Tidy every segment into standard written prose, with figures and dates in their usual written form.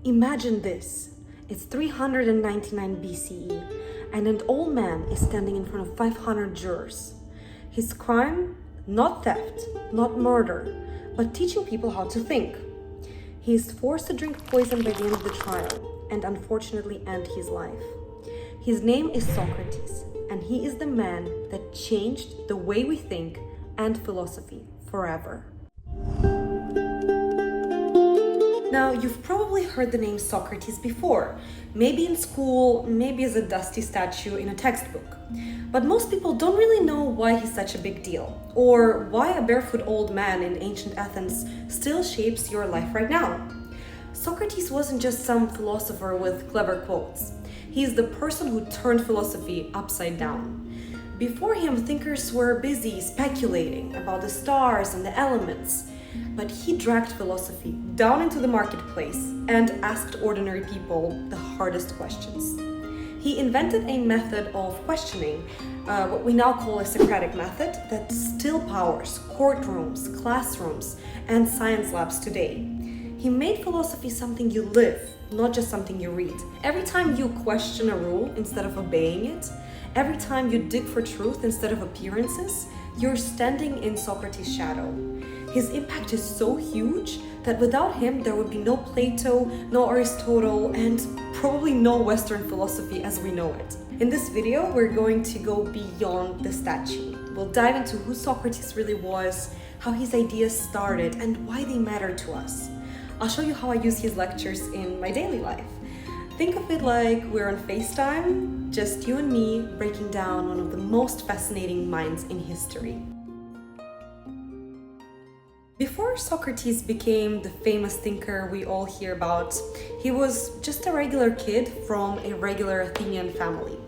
Imagine this. It's 399 BCE, and an old man is standing in front of 500 jurors. His crime? Not theft, not murder, but teaching people how to think. He is forced to drink poison by the end of the trial, and unfortunately end his life. His name is Socrates, and he is the man that changed the way we think and philosophy forever. Now, you've probably heard the name Socrates before, maybe in school, maybe as a dusty statue in a textbook. But most people don't really know why he's such a big deal, or why a barefoot old man in ancient Athens still shapes your life right now. Socrates wasn't just some philosopher with clever quotes. He's the person who turned philosophy upside down. Before him, thinkers were busy speculating about the stars and the elements. But he dragged philosophy down into the marketplace and asked ordinary people the hardest questions. He invented a method of questioning, what we now call a Socratic method, that still powers courtrooms, classrooms, and science labs today. He made philosophy something you live, not just something you read. Every time you question a rule instead of obeying it, every time you dig for truth instead of appearances, you're standing in Socrates' shadow. His impact is so huge that without him there would be no Plato, no Aristotle, and probably no Western philosophy as we know it. In this video, we're going to go beyond the statue. We'll dive into who Socrates really was, how his ideas started, and why they matter to us. I'll show you how I use his lectures in my daily life. Think of it like we're on FaceTime, just you and me breaking down one of the most fascinating minds in history. Before Socrates became the famous thinker we all hear about, he was just a regular kid from a regular Athenian family.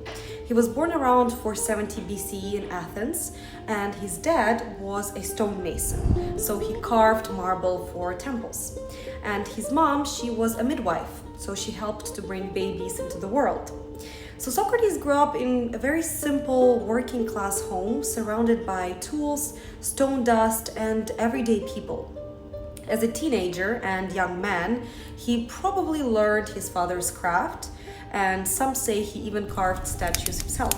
He was born around 470 BCE in Athens, and his dad was a stonemason, so he carved marble for temples. And his mom, she was a midwife, so she helped to bring babies into the world. So Socrates grew up in a very simple working class home surrounded by tools, stone dust, and everyday people. As a teenager and young man, he probably learned his father's craft, and some say he even carved statues himself.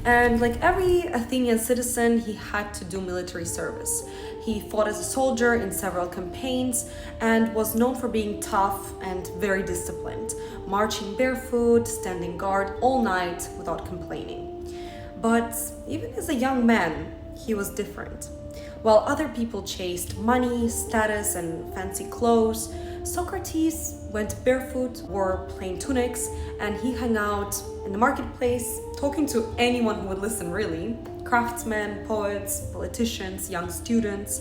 And like every Athenian citizen, he had to do military service. He fought as a soldier in several campaigns and was known for being tough and very disciplined, marching barefoot, standing guard all night without complaining. But even as a young man, he was different. While other people chased money, status, and fancy clothes, Socrates went barefoot, wore plain tunics, and he hung out in the marketplace, talking to anyone who would listen, really. Craftsmen, poets, politicians, young students.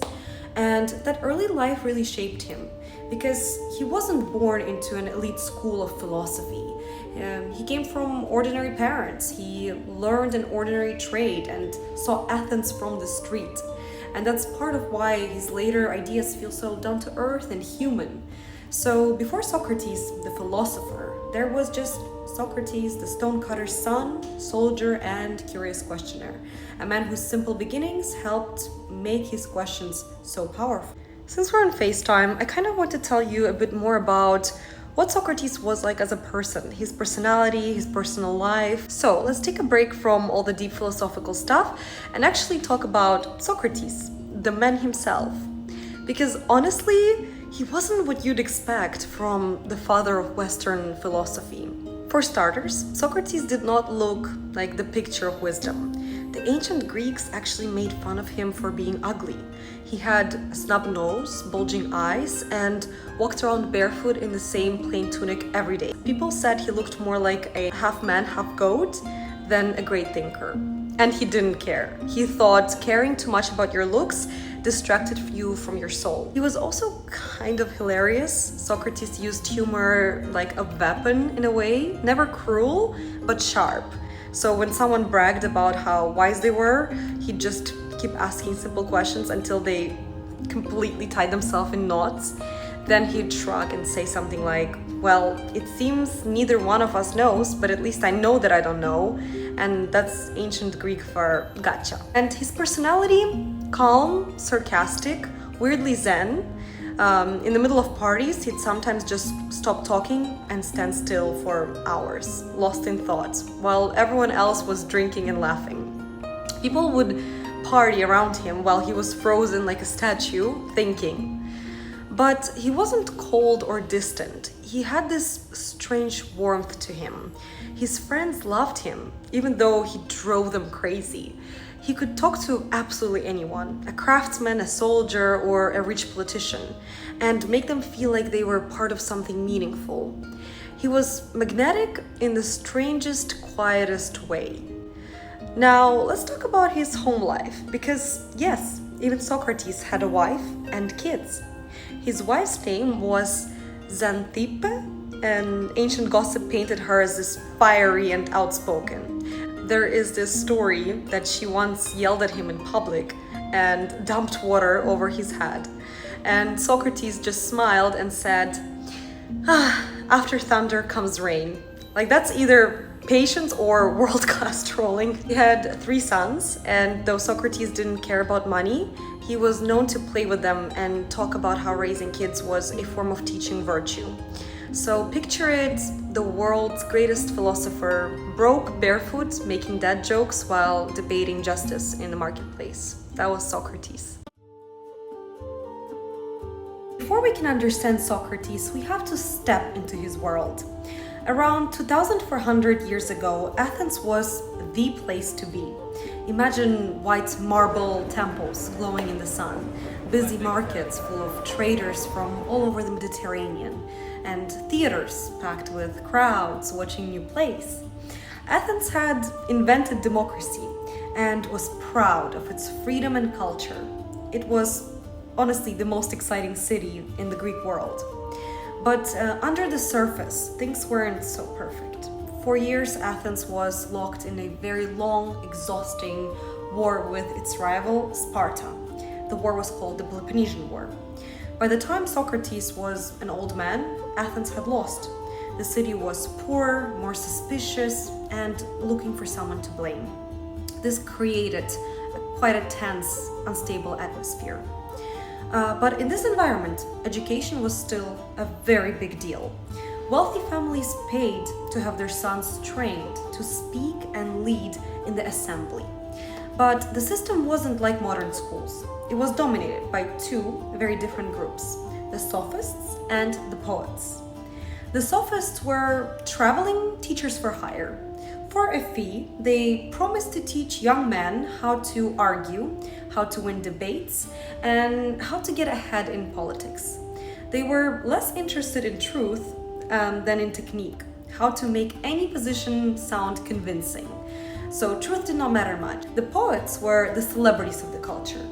And that early life really shaped him because he wasn't born into an elite school of philosophy. He came from ordinary parents. He learned an ordinary trade and saw Athens from the street. And that's part of why his later ideas feel so down to earth and human. So before Socrates, the philosopher, there was just Socrates, the stonecutter's son, soldier, and curious questioner. A man whose simple beginnings helped make his questions so powerful. Since we're on FaceTime, I kind of want to tell you a bit more about what Socrates was like as a person, his personality, his personal life. So let's take a break from all the deep philosophical stuff and actually talk about Socrates, the man himself. Because honestly, he wasn't what you'd expect from the father of Western philosophy. For starters, Socrates did not look like the picture of wisdom. The ancient Greeks actually made fun of him for being ugly. He had a snub nose, bulging eyes, and walked around barefoot in the same plain tunic every day. People said he looked more like a half man, half goat than a great thinker. And he didn't care. He thought caring too much about your looks distracted you from your soul. He was also kind of hilarious. Socrates used humor like a weapon in a way, never cruel, but sharp. So when someone bragged about how wise they were, he'd just keep asking simple questions until they completely tied themselves in knots. Then he'd shrug and say something like, well, it seems neither one of us knows, but at least I know that I don't know. And that's ancient Greek for gotcha. And his personality, calm, sarcastic, weirdly zen. In the middle of parties, he'd sometimes just stop talking and stand still for hours, lost in thought, while everyone else was drinking and laughing. People would party around him while he was frozen like a statue, thinking. But he wasn't cold or distant. He had this strange warmth to him. His friends loved him, even though he drove them crazy. He could talk to absolutely anyone, a craftsman, a soldier, or a rich politician, and make them feel like they were part of something meaningful. He was magnetic in the strangest, quietest way. Now, let's talk about his home life, because yes, even Socrates had a wife and kids. His wife's name was Xanthippe, and ancient gossip painted her as this fiery and outspoken. There is this story that she once yelled at him in public and dumped water over his head. And Socrates just smiled and said, after thunder comes rain. Like, that's either patience or world-class trolling. He had 3 sons, and though Socrates didn't care about money, he was known to play with them and talk about how raising kids was a form of teaching virtue. So picture it, the world's greatest philosopher broke barefoot, making dad jokes while debating justice in the marketplace. That was Socrates. Before we can understand Socrates, we have to step into his world. Around 2,400 years ago, Athens was the place to be. Imagine white marble temples glowing in the sun, busy markets full of traders from all over the Mediterranean, and theaters packed with crowds watching new plays. Athens had invented democracy and was proud of its freedom and culture. It was honestly the most exciting city in the Greek world. But under the surface, things weren't so perfect. For years, Athens was locked in a very long, exhausting war with its rival, Sparta. The war was called the Peloponnesian War. By the time Socrates was an old man, Athens had lost. The city was poor, more suspicious, and looking for someone to blame. This created quite a tense, unstable atmosphere. But in this environment, education was still a very big deal. Wealthy families paid to have their sons trained to speak and lead in the assembly. But the system wasn't like modern schools. It was dominated by 2 very different groups, the sophists and the poets. The sophists were traveling teachers for hire. For a fee, they promised to teach young men how to argue, how to win debates, and how to get ahead in politics. They were less interested in truth than in technique, how to make any position sound convincing. So truth did not matter much. The poets were the celebrities of the culture.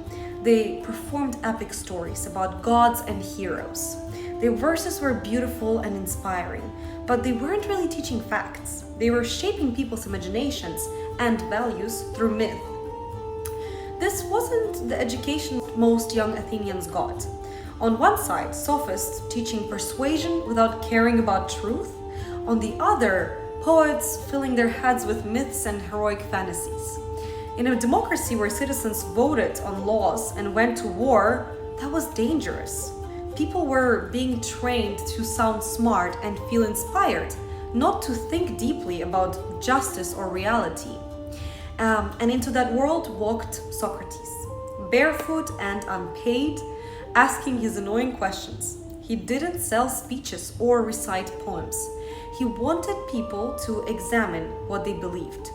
They performed epic stories about gods and heroes. Their verses were beautiful and inspiring, but they weren't really teaching facts. They were shaping people's imaginations and values through myth. This wasn't the education most young Athenians got. On one side, sophists teaching persuasion without caring about truth. On the other, poets filling their heads with myths and heroic fantasies. In a democracy where citizens voted on laws and went to war, that was dangerous. People were being trained to sound smart and feel inspired, not to think deeply about justice or reality. And into that world walked Socrates, barefoot and unpaid, asking his annoying questions. He didn't sell speeches or recite poems. He wanted people to examine what they believed.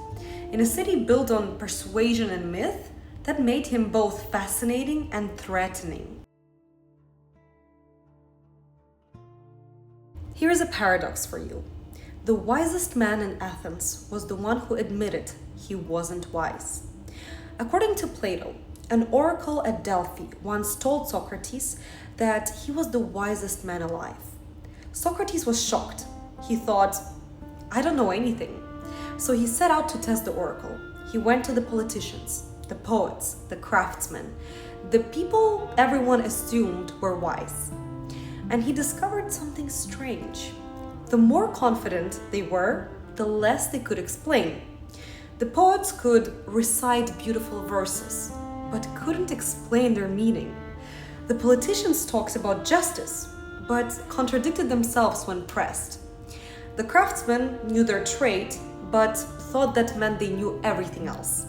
In a city built on persuasion and myth, that made him both fascinating and threatening. Here is a paradox for you. The wisest man in Athens was the one who admitted he wasn't wise. According to Plato, an oracle at Delphi once told Socrates that he was the wisest man alive. Socrates was shocked. He thought, I don't know anything. So he set out to test the oracle. He went to the politicians, the poets, the craftsmen, the people everyone assumed were wise. And he discovered something strange. The more confident they were, the less they could explain. The poets could recite beautiful verses, but couldn't explain their meaning. The politicians talked about justice, but contradicted themselves when pressed. The craftsmen knew their trade, but thought that meant they knew everything else.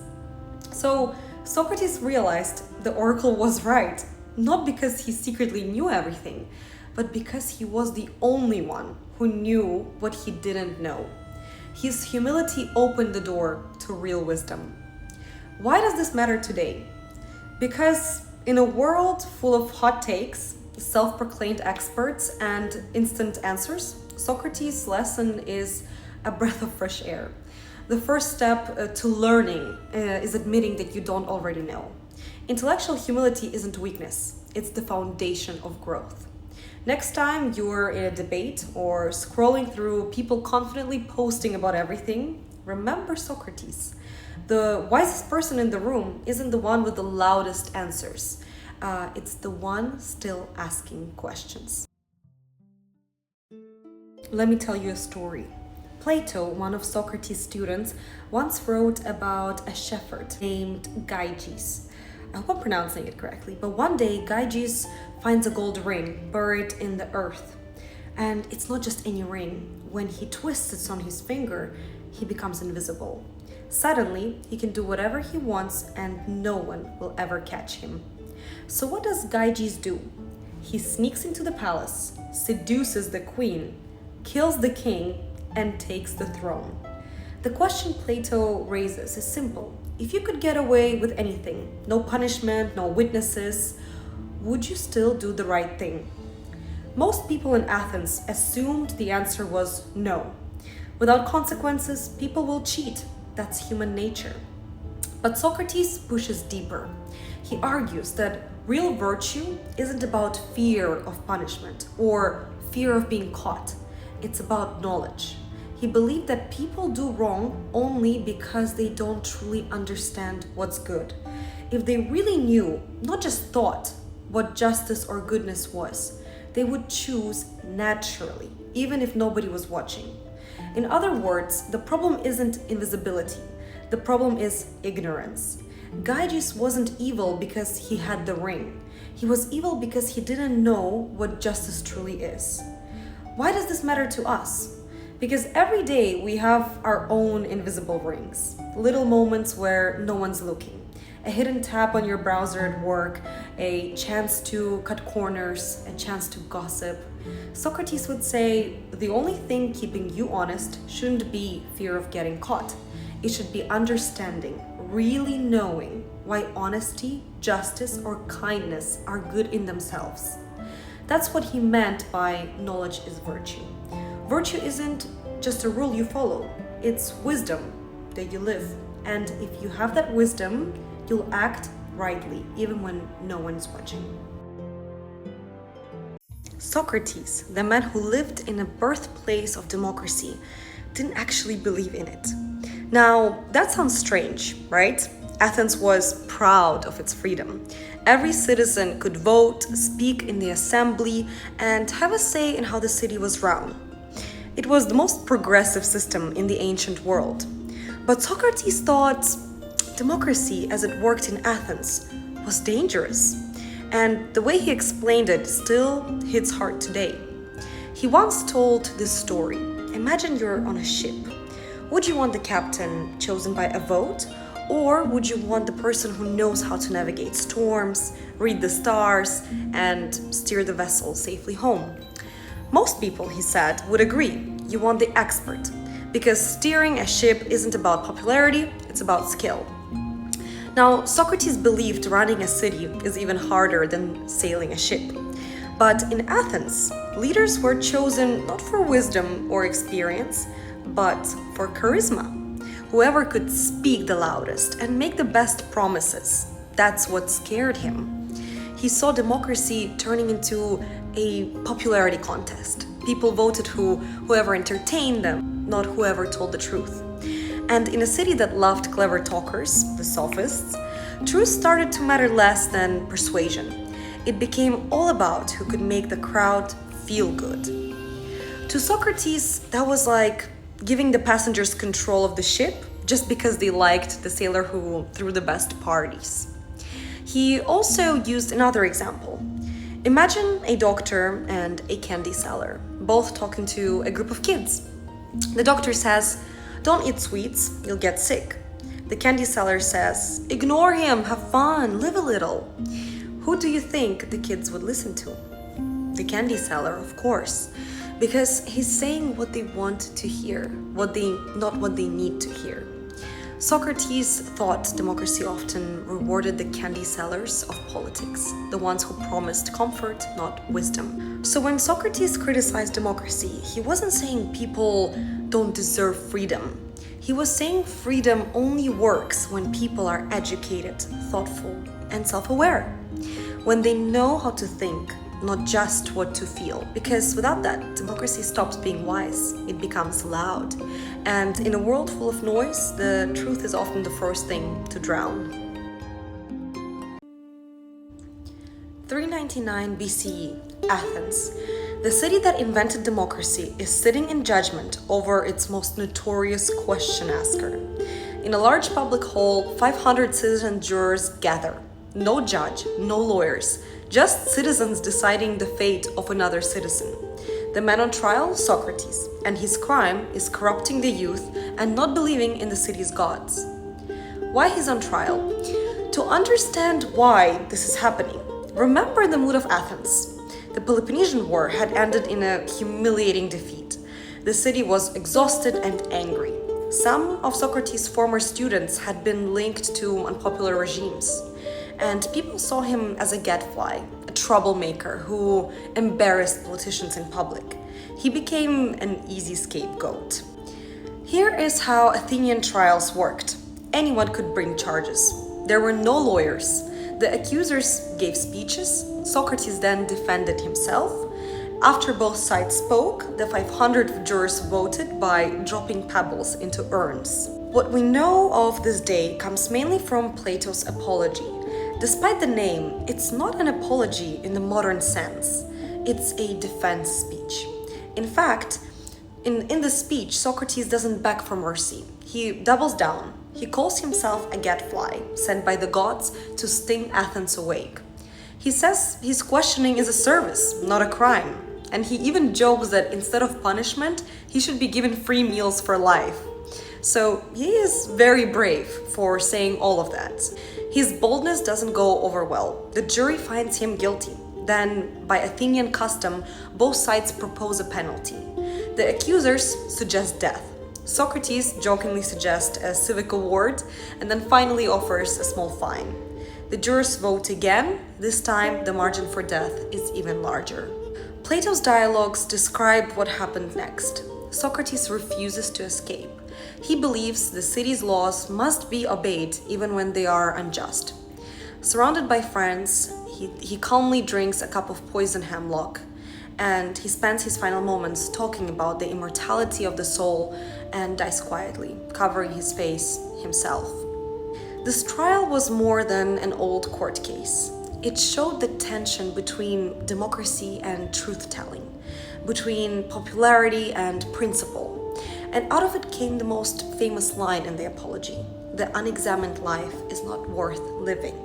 So Socrates realized the oracle was right, not because he secretly knew everything, but because he was the only one who knew what he didn't know. His humility opened the door to real wisdom. Why does this matter today? Because in a world full of hot takes, self-proclaimed experts, and instant answers, Socrates' lesson is a breath of fresh air. The first step to learning is admitting that you don't already know. Intellectual humility isn't weakness, it's the foundation of growth. Next time you're in a debate or scrolling through people confidently posting about everything, remember Socrates. The wisest person in the room isn't the one with the loudest answers. It's the one still asking questions. Let me tell you a story. Plato, one of Socrates' students, once wrote about a shepherd named Gyges. I hope I'm pronouncing it correctly, but one day Gyges finds a gold ring buried in the earth. And it's not just any ring. When he twists it on his finger, he becomes invisible. Suddenly, he can do whatever he wants and no one will ever catch him. So what does Gyges do? He sneaks into the palace, seduces the queen, kills the king, and takes the throne. The question Plato raises is simple. If you could get away with anything, no punishment, no witnesses, would you still do the right thing? Most people in Athens assumed the answer was no. Without consequences, people will cheat. That's human nature. But Socrates pushes deeper. He argues that real virtue isn't about fear of punishment or fear of being caught. It's about knowledge. He believed that people do wrong only because they don't truly understand what's good. If they really knew, not just thought, what justice or goodness was, they would choose naturally, even if nobody was watching. In other words, the problem isn't invisibility. The problem is ignorance. Gyges wasn't evil because he had the ring. He was evil because he didn't know what justice truly is. Why does this matter to us? Because every day we have our own invisible rings, little moments where no one's looking. A hidden tab on your browser at work, a chance to cut corners, a chance to gossip. Socrates would say, the only thing keeping you honest shouldn't be fear of getting caught. It should be understanding, really knowing why honesty, justice, or kindness are good in themselves. That's what he meant by knowledge is virtue. Virtue isn't just a rule you follow, it's wisdom that you live. And if you have that wisdom, you'll act rightly, even when no one's watching. Socrates, the man who lived in a birthplace of democracy, didn't actually believe in it. Now, that sounds strange, right? Athens was proud of its freedom. Every citizen could vote, speak in the assembly, and have a say in how the city was run. It was the most progressive system in the ancient world. But Socrates thought democracy as it worked in Athens was dangerous. And the way he explained it still hits hard today. He once told this story. Imagine you're on a ship. Would you want the captain chosen by a vote? Or would you want the person who knows how to navigate storms, read the stars, and steer the vessel safely home? Most people, he said, would agree. You want the expert, because steering a ship isn't about popularity, it's about skill. Now, Socrates believed running a city is even harder than sailing a ship. But in Athens, leaders were chosen not for wisdom or experience, but for charisma. Whoever could speak the loudest and make the best promises, that's what scared him. He saw democracy turning into a popularity contest. People voted whoever entertained them, not whoever told the truth. And in a city that loved clever talkers, the sophists, truth started to matter less than persuasion. It became all about who could make the crowd feel good. To Socrates, that was like giving the passengers control of the ship just because they liked the sailor who threw the best parties. He also used another example. Imagine a doctor and a candy seller, both talking to a group of kids. The doctor says, "Don't eat sweets, you'll get sick." The candy seller says, "Ignore him, have fun, live a little." Who do you think the kids would listen to? The candy seller, of course, because he's saying what they want to hear, not what they need to hear. Socrates thought democracy often rewarded the candy sellers of politics, the ones who promised comfort, not wisdom. So when Socrates criticized democracy, he wasn't saying people don't deserve freedom. He was saying freedom only works when people are educated, thoughtful, and self-aware. When they know how to think, not just what to feel. Because without that, democracy stops being wise. It becomes loud. And in a world full of noise, the truth is often the first thing to drown. 399 BCE, Athens. The city that invented democracy is sitting in judgment over its most notorious question asker. In a large public hall, 500 citizen jurors gather. No judge, no lawyers, just citizens deciding the fate of another citizen. The man on trial, Socrates, and his crime is corrupting the youth and not believing in the city's gods. Why he's on trial? To understand why this is happening, remember the mood of Athens. The Peloponnesian War had ended in a humiliating defeat. The city was exhausted and angry. Some of Socrates' former students had been linked to unpopular regimes. And people saw him as a gadfly, a troublemaker who embarrassed politicians in public. He became an easy scapegoat. Here is how Athenian trials worked. Anyone could bring charges. There were no lawyers. The accusers gave speeches. Socrates then defended himself. After both sides spoke, the 500 jurors voted by dropping pebbles into urns. What we know of this day comes mainly from Plato's Apology. Despite the name, it's not an apology in the modern sense. It's a defense speech. In fact, in the speech, Socrates doesn't beg for mercy. He doubles down. He calls himself a gadfly, sent by the gods to sting Athens awake. He says his questioning is a service, not a crime. And he even jokes that instead of punishment, he should be given free meals for life. So he is very brave for saying all of that. His boldness doesn't go over well. The jury finds him guilty. Then, by Athenian custom, both sides propose a penalty. The accusers suggest death. Socrates jokingly suggests a civic award and then finally offers a small fine. The jurors vote again. This time, the margin for death is even larger. Plato's dialogues describe what happened next. Socrates refuses to escape. He believes the city's laws must be obeyed even when they are unjust. Surrounded by friends, he calmly drinks a cup of poison hemlock, and he spends his final moments talking about the immortality of the soul and dies quietly, covering his face himself. This trial was more than an old court case. It showed the tension between democracy and truth-telling, between popularity and principle. And out of it came the most famous line in the Apology: "The unexamined life is not worth living."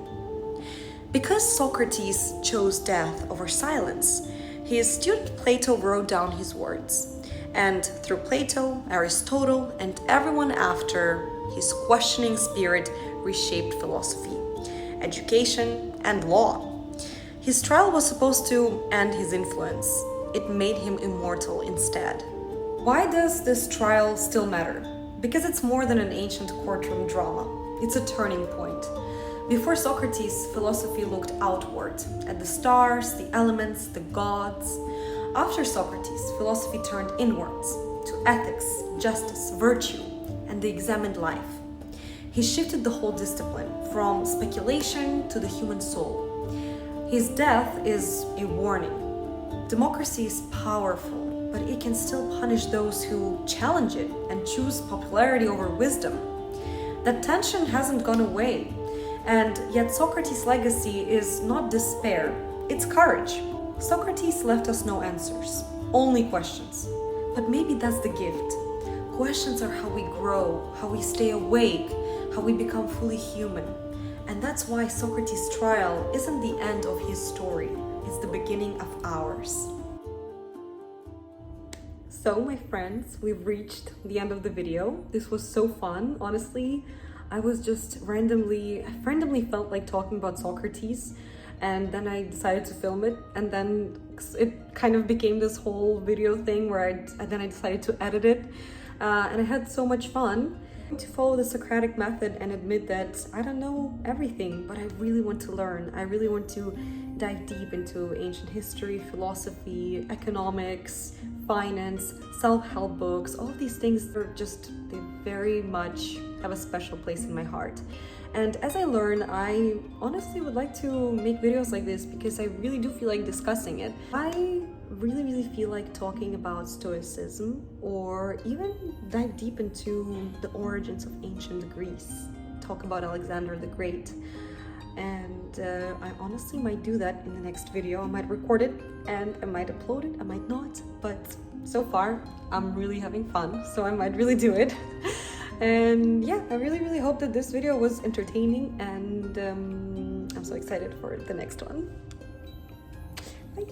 Because Socrates chose death over silence, his student Plato wrote down his words. And through Plato, Aristotle, and everyone after, his questioning spirit reshaped philosophy, education, and law. His trial was supposed to end his influence. It made him immortal instead. Why does this trial still matter? Because it's more than an ancient courtroom drama. It's a turning point. Before Socrates, philosophy looked outward, at the stars, the elements, the gods. After Socrates, philosophy turned inwards, to ethics, justice, virtue, and the examined life. He shifted the whole discipline, from speculation to the human soul. His death is a warning. Democracy is powerful, but it can still punish those who challenge it and choose popularity over wisdom. That tension hasn't gone away, and yet Socrates' legacy is not despair, it's courage. Socrates left us no answers, only questions. But maybe that's the gift. Questions are how we grow, how we stay awake, how we become fully human. And that's why Socrates' trial isn't the end of his story. is the beginning of ours. So my friends, we've reached the end of the video. This was so fun, honestly. I randomly felt like talking about Socrates, and then I decided to film it, and then it kind of became this whole video thing where I decided to edit it, and I had so much fun. To follow the Socratic method and admit that I don't know everything, but I really want to learn. I really want to dive deep into ancient history, philosophy, economics, finance, self-help books. All of these things they very much have a special place in my heart. And as I learn, I honestly would like to make videos like this because I really do feel like discussing it. I really feel like talking about Stoicism, or even dive deep into the origins of ancient Greece, talk about Alexander the Great. And I honestly might do that in the next video. I might record it and I might upload it, I might not, but so far I'm really having fun, so I might really do it. And yeah, I really hope that this video was entertaining, and I'm so excited for the next one. Bye.